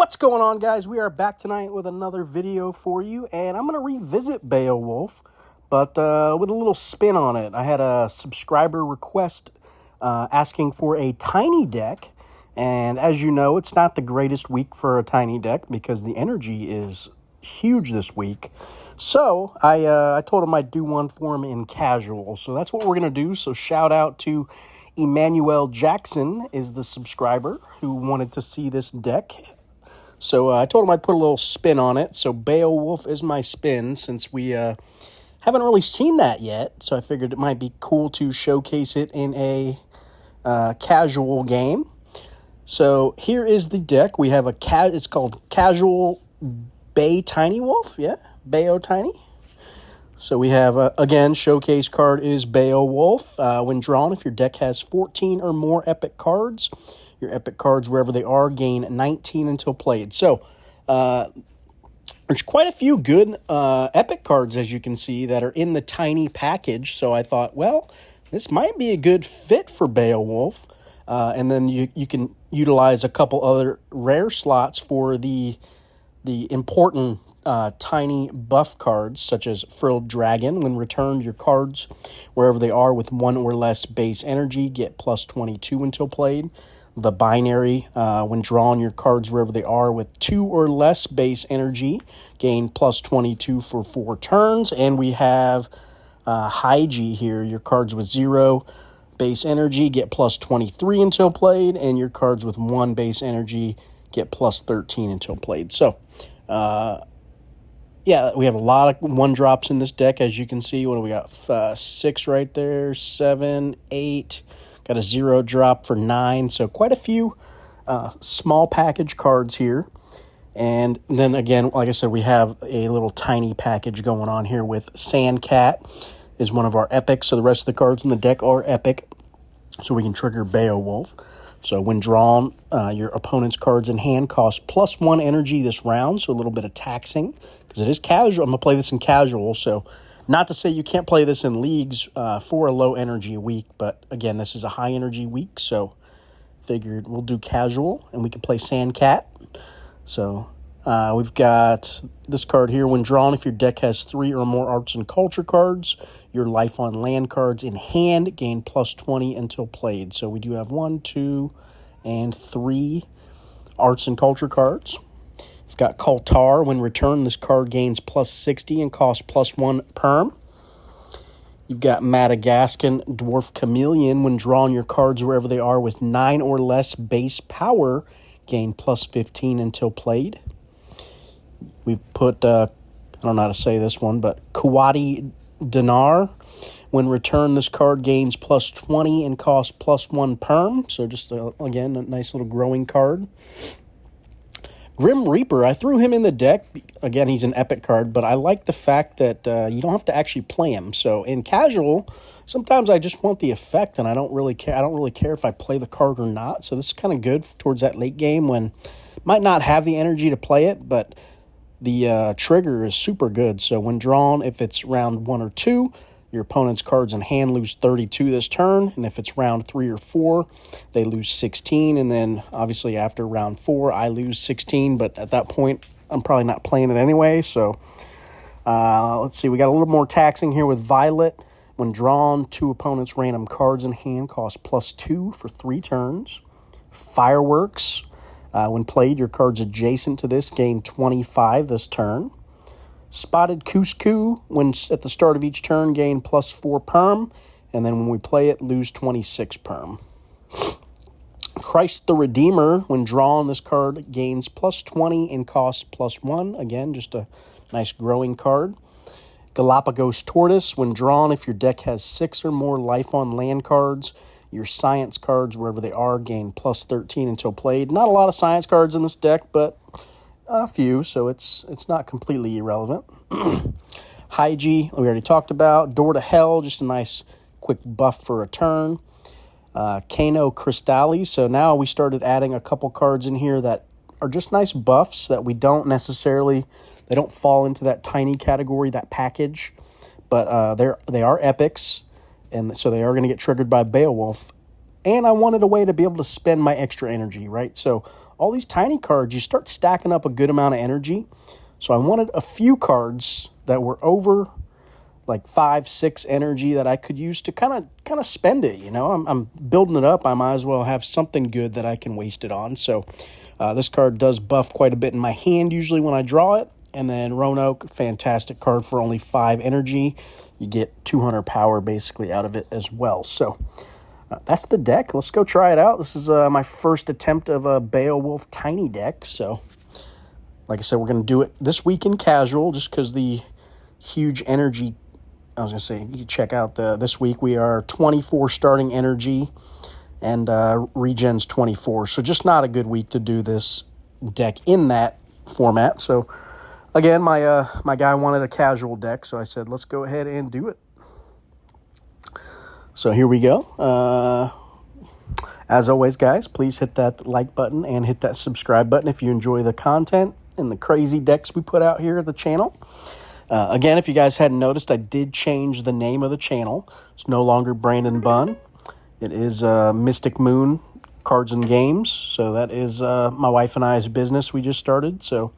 What's going on, guys? We are back tonight with another video for you, and I'm going to revisit Beowulf, but with a little spin on it. I had a subscriber request asking for a tiny deck, and as you know, it's not the greatest week for a tiny deck because the energy is huge this week. So I told him I'd do one for him in casual, so that's what we're going to do. So shout out to Emmanuel Jackson is the subscriber who wanted to see this deck. So I told him I'd put a little spin on it. So Beowulf is my spin since we haven't really seen that yet. So I figured it might be cool to showcase it in a casual game. So here is the deck. We have it's called Casual Bay Tiny Wolf. Yeah, Bayo Tiny. So we have, again, showcase card is Beowulf. When drawn, if your deck has 14 or more epic cards, your epic cards, wherever they are, gain 19 until played. So there's quite a few good epic cards, as you can see, that are in the tiny package. So I thought, well, this might be a good fit for Beowulf. And then you can utilize a couple other rare slots for the important tiny buff cards, such as Frilled Dragon. When returned, your cards, wherever they are, with 1 or less base energy, get plus 22 until played. The Binary, when drawn, your cards, wherever they are, with 2 or less base energy, gain plus 22 for 4 turns. And we have Hygie here. Your cards with 0 base energy get plus 23 until played, and your cards with 1 base energy get plus 13 until played. So, yeah, we have a lot of 1-drops in this deck, as you can see. What do we got? 6 right there, 7, 8. Got a 0-drop for 9. So quite a few small package cards here. And then again, like I said, we have a little tiny package going on here with Sandcat is one of our epics. So the rest of the cards in the deck are epic. So we can trigger Beowulf. So when drawn, your opponent's cards in hand cost plus 1 energy this round. So a little bit of taxing because it is casual. I'm going to play this in casual. So not to say you can't play this in leagues for a low energy week. But again, this is a high energy week. So figured we'll do casual and we can play Sandcat. So we've got this card here. When drawn, if your deck has 3 or more arts and culture cards, your life on land cards in hand gain plus 20 until played. So we do have 1, 2, and 3 arts and culture cards. We've got Kaltar. When returned, this card gains plus 60 and costs plus 1 perm. You've got Madagascan Dwarf Chameleon. When drawn, your cards, wherever they are, with 9 or less base power, gain plus 15 until played. We've put, I don't know how to say this one, but Kuwati Dinar. When returned, this card gains plus 20 and costs plus 1 perm. So just, again, a nice little growing card. Grim Reaper, I threw him in the deck. Again, he's an epic card, but I like the fact that you don't have to actually play him. So in casual, sometimes I just want the effect, and I don't really care. I don't really care if I play the card or not. So this is kind of good towards that late game when might not have the energy to play it, but the trigger is super good. So when drawn, if it's round 1 or 2, your opponent's cards in hand lose 32 this turn. And if it's round 3 or 4, they lose 16. And then obviously after round 4, I lose 16. But at that point, I'm probably not playing it anyway. So let's see. We got a little more taxing here with Violet. When drawn, 2 opponents' random cards in hand cost plus 2 for 3 turns. Fireworks. When played, your cards adjacent to this gain 25 this turn. Spotted Cuscu, when at the start of each turn, gain plus 4 perm. And then when we play it, lose 26 perm. Christ the Redeemer, when drawn, this card gains plus 20 and costs plus 1. Again, just a nice growing card. Galapagos Tortoise, when drawn, if your deck has 6 or more life on land cards, your science cards, wherever they are, gain plus 13 until played. Not a lot of science cards in this deck, but a few, so it's not completely irrelevant. Hygie, we already talked about. Door to Hell, just a nice quick buff for a turn. Kano Crystallis, so now we started adding a couple cards in here that are just nice buffs that we don't necessarily, they don't fall into that tiny category, that package, but they are epics. And so they are going to get triggered by Beowulf and I wanted a way to be able to spend my extra energy, right? So all these tiny cards, you start stacking up a good amount of energy. So I wanted a few cards that were over like 5, 6 energy that I could use to kind of spend it. You know, I'm building it up. I might as well have something good that I can waste it on. So this card does buff quite a bit in my hand usually when I draw it. And then Roanoke, fantastic card for only 5 energy. You get 200 power basically out of it as well. So that's the deck. Let's go try it out. This is my first attempt of a Beowulf tiny deck. So like I said, we're going to do it this week in casual just because the huge energy. I was going to say, you check out this week we are 24 starting energy and regen's 24. So just not a good week to do this deck in that format. So again, my guy wanted a casual deck, so I said, let's go ahead and do it. So here we go. As always, guys, please hit that like button and hit that subscribe button if you enjoy the content and the crazy decks we put out here at the channel. Again, if you guys hadn't noticed, I did change the name of the channel. It's no longer Brandon Bunn. It is Mystic Moon Cards and Games. So that is my wife and I's business we just started. So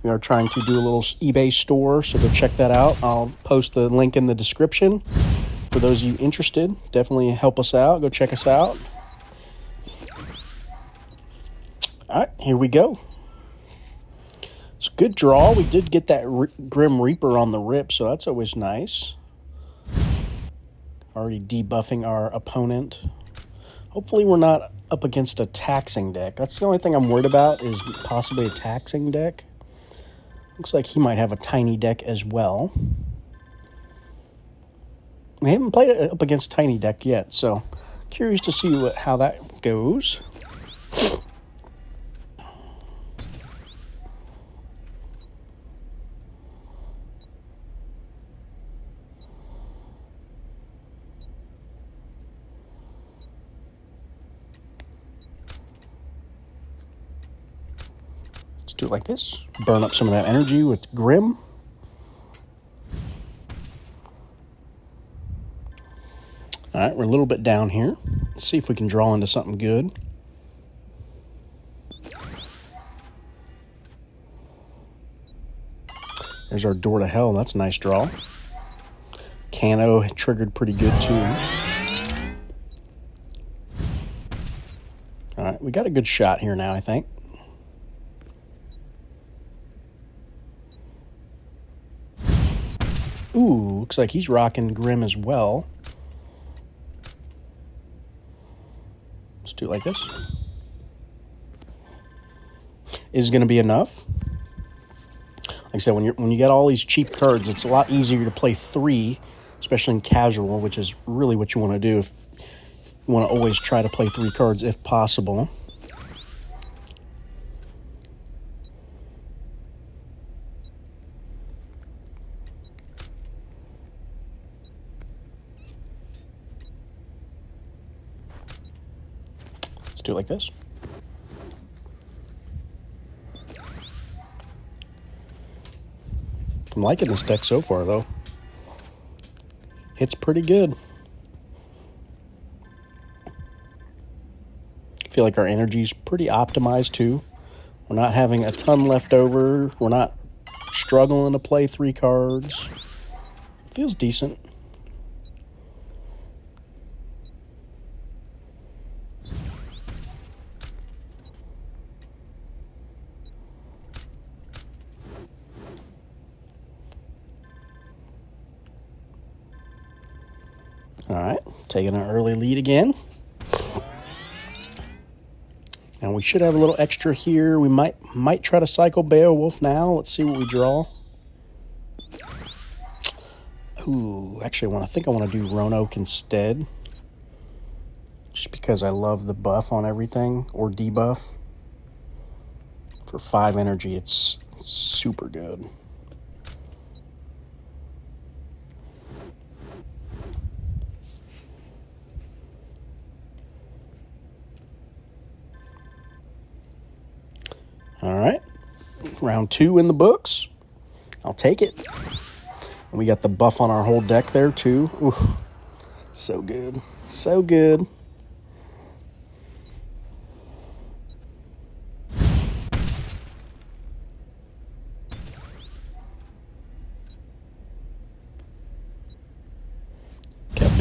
we are trying to do a little eBay store, so go check that out. I'll post the link in the description for those of you interested. Definitely help us out. Go check us out. All right, here we go. It's a good draw. We did get that Grim Reaper on the rip, so that's always nice. Already debuffing our opponent. Hopefully we're not up against a taxing deck. That's the only thing I'm worried about is possibly a taxing deck. Looks like he might have a tiny deck as well. We haven't played it up against tiny deck yet, so curious to see how that goes. Let's do it like this. Burn up some of that energy with Grim. All right, we're a little bit down here. Let's see if we can draw into something good. There's our Door to Hell. That's a nice draw. Cano triggered pretty good too. All right, we got a good shot here now, I think. Ooh, looks like he's rocking Grim as well. Let's do it like this. Is it going to be enough? Like I said, when you get all these cheap cards, it's a lot easier to play 3, especially in casual, which is really what you want to do. If you want to always try to play 3 cards if possible. Let's do it like this. I'm liking this deck so far, though. It's pretty good. I feel like our energy's pretty optimized, too. We're not having a ton left over. We're not struggling to play 3 cards. It feels decent. All right, taking an early lead again. And we should have a little extra here. We might try to cycle Beowulf now. Let's see what we draw. Ooh, actually, I think I want to do Roanoke instead. Just because I love the buff on everything, or debuff. For 5 energy, it's super good. All right, round 2 in the books. I'll take it. And we got the buff on our whole deck there too. Oof, so good, so good.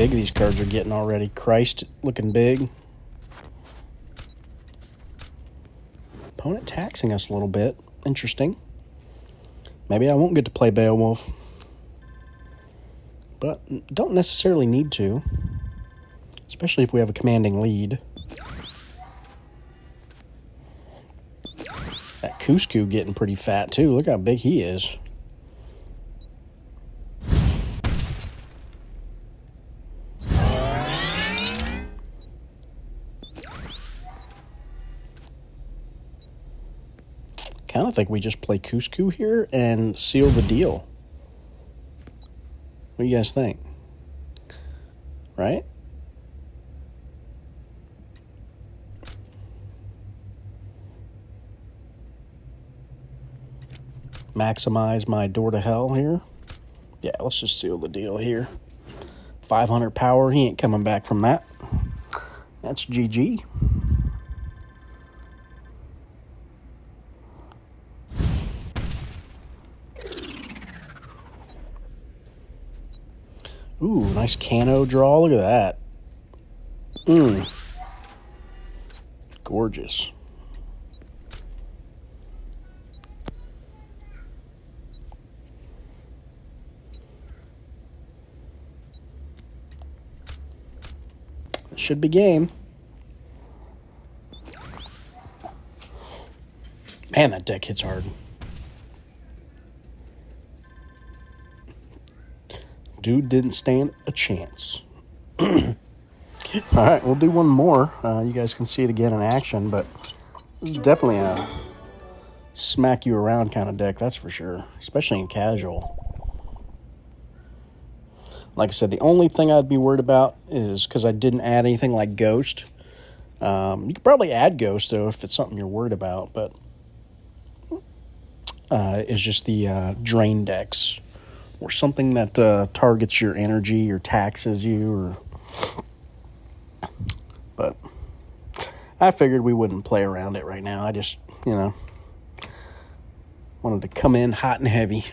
big these cards are getting already. Christ looking big. Opponent taxing us a little bit. Interesting. Maybe I won't get to play Beowulf. But don't necessarily need to. Especially if we have a commanding lead. That Cusco getting pretty fat too. Look how big he is. Kind of think we just play Cusco here and seal the deal. What do you guys think? Right? Maximize my door to hell here. Yeah, let's just seal the deal here. 500 power. He ain't coming back from that. That's GG. Ooh, nice Cano draw. Look at that. Gorgeous. It should be game. Man, that deck hits hard. Dude didn't stand a chance. All right, we'll do one more. You guys can see it again in action, but this is definitely a smack you around kind of deck, that's for sure, especially in casual. Like I said, the only thing I'd be worried about is because I didn't add anything like Ghost. You could probably add Ghost, though, if it's something you're worried about, but it's just the drain decks. Or something that targets your energy or taxes you. But I figured we wouldn't play around it right now. I just, wanted to come in hot and heavy.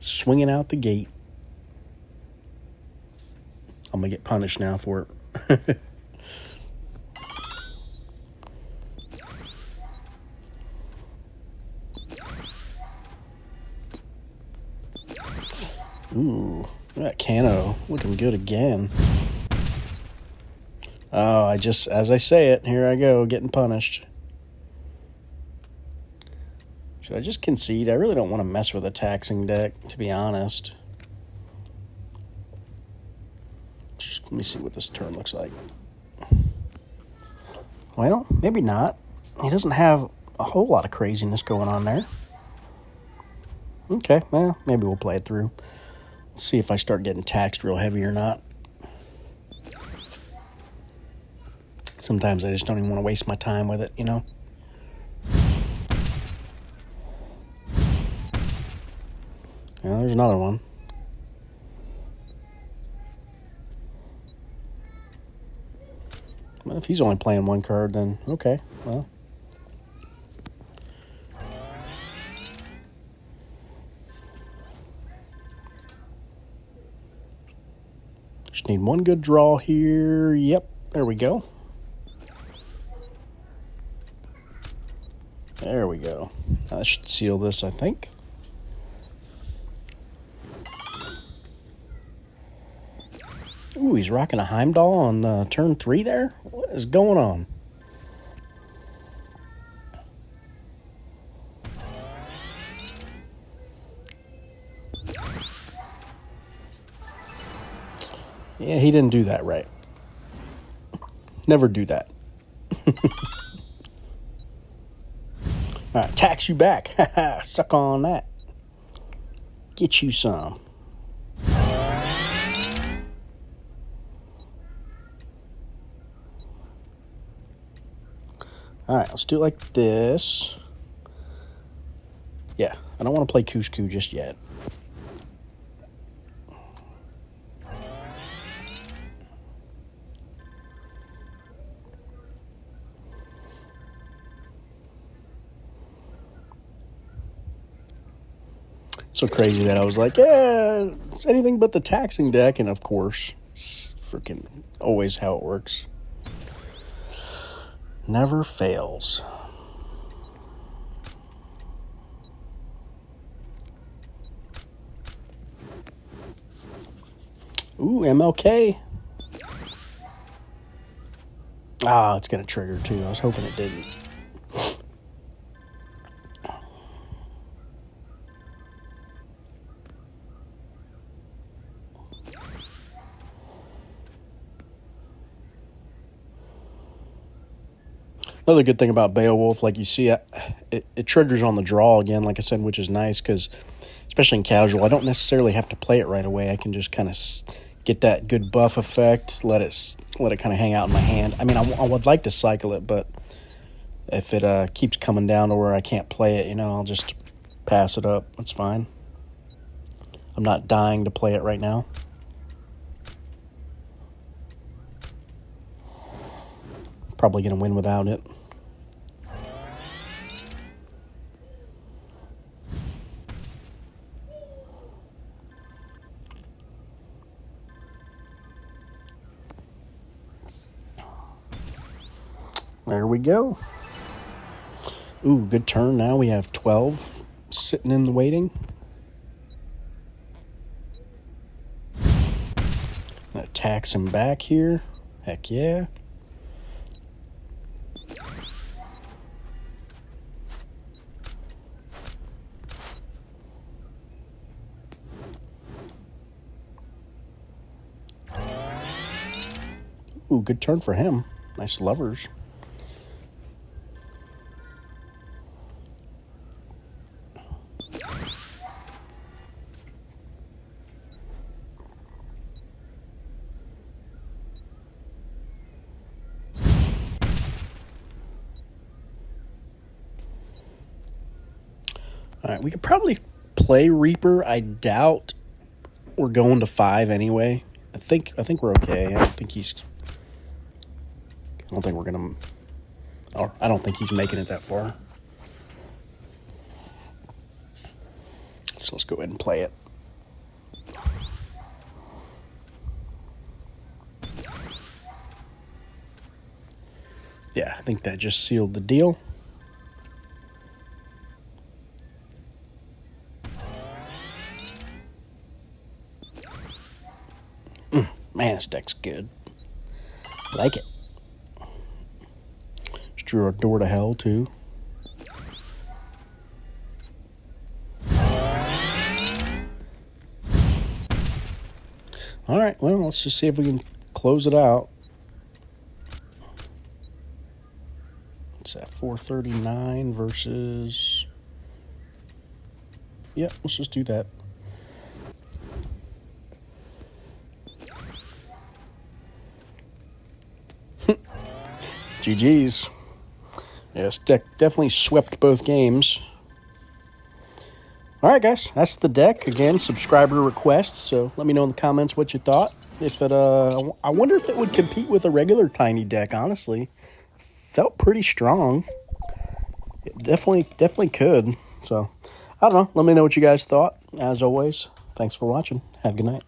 Swinging out the gate. I'm going to get punished now for it. Ooh, that Cano looking good again. Oh, as I say it, here I go, getting punished. Should I just concede? I really don't want to mess with a taxing deck, to be honest. Just let me see what this turn looks like. Well, maybe not. He doesn't have a whole lot of craziness going on there. Okay, well, maybe we'll play it through. See if I start getting taxed real heavy or not. Sometimes I just don't even want to waste my time with it, Yeah, there's another one. Well, if he's only playing one card, then okay, well. Just need one good draw here. Yep, there we go. There we go. That should seal this, I think. Ooh, he's rocking a Heimdall on turn 3 there? What is going on? Yeah, he didn't do that right. Never do that. All right, tax you back. Suck on that. Get you some. All right, let's do it like this. Yeah, I don't want to play Cusco just yet. So crazy that I was like, yeah, it's anything but the taxing deck. And of course, It's freaking always how it works. Never fails. Ooh, MLK. Ah, it's going to trigger too. I was hoping it didn't. Another good thing about Beowulf, like you see, it triggers on the draw again, like I said, which is nice because, especially in casual, I don't necessarily have to play it right away. I can just kind of get that good buff effect, let it kind of hang out in my hand. I mean, I would like to cycle it, but if it keeps coming down to where I can't play it, I'll just pass it up. That's fine. I'm not dying to play it right now. Probably going to win without it. There we go. Ooh, good turn. Now we have 12 sitting in the waiting. Attacks him back here. Heck yeah. Ooh, good turn for him. Nice levers. All right, we could probably play Reaper. I doubt we're going to 5 anyway. I think we're okay. I don't think we're gonna. Or I don't think he's making it that far. So let's go ahead and play it. Yeah, I think that just sealed the deal. Man, this deck's good. I like it. Just drew a door to hell, too. All right, well, let's just see if we can close it out. It's at 439 versus... Yep, let's just do that. GG's. Yes, definitely swept both games. All right, guys, that's the deck. Again, subscriber requests, so let me know in the comments what you thought. If it, I wonder if it would compete with a regular tiny deck, honestly. Felt pretty strong. It definitely could. So, I don't know. Let me know what you guys thought. As always, thanks for watching. Have a good night.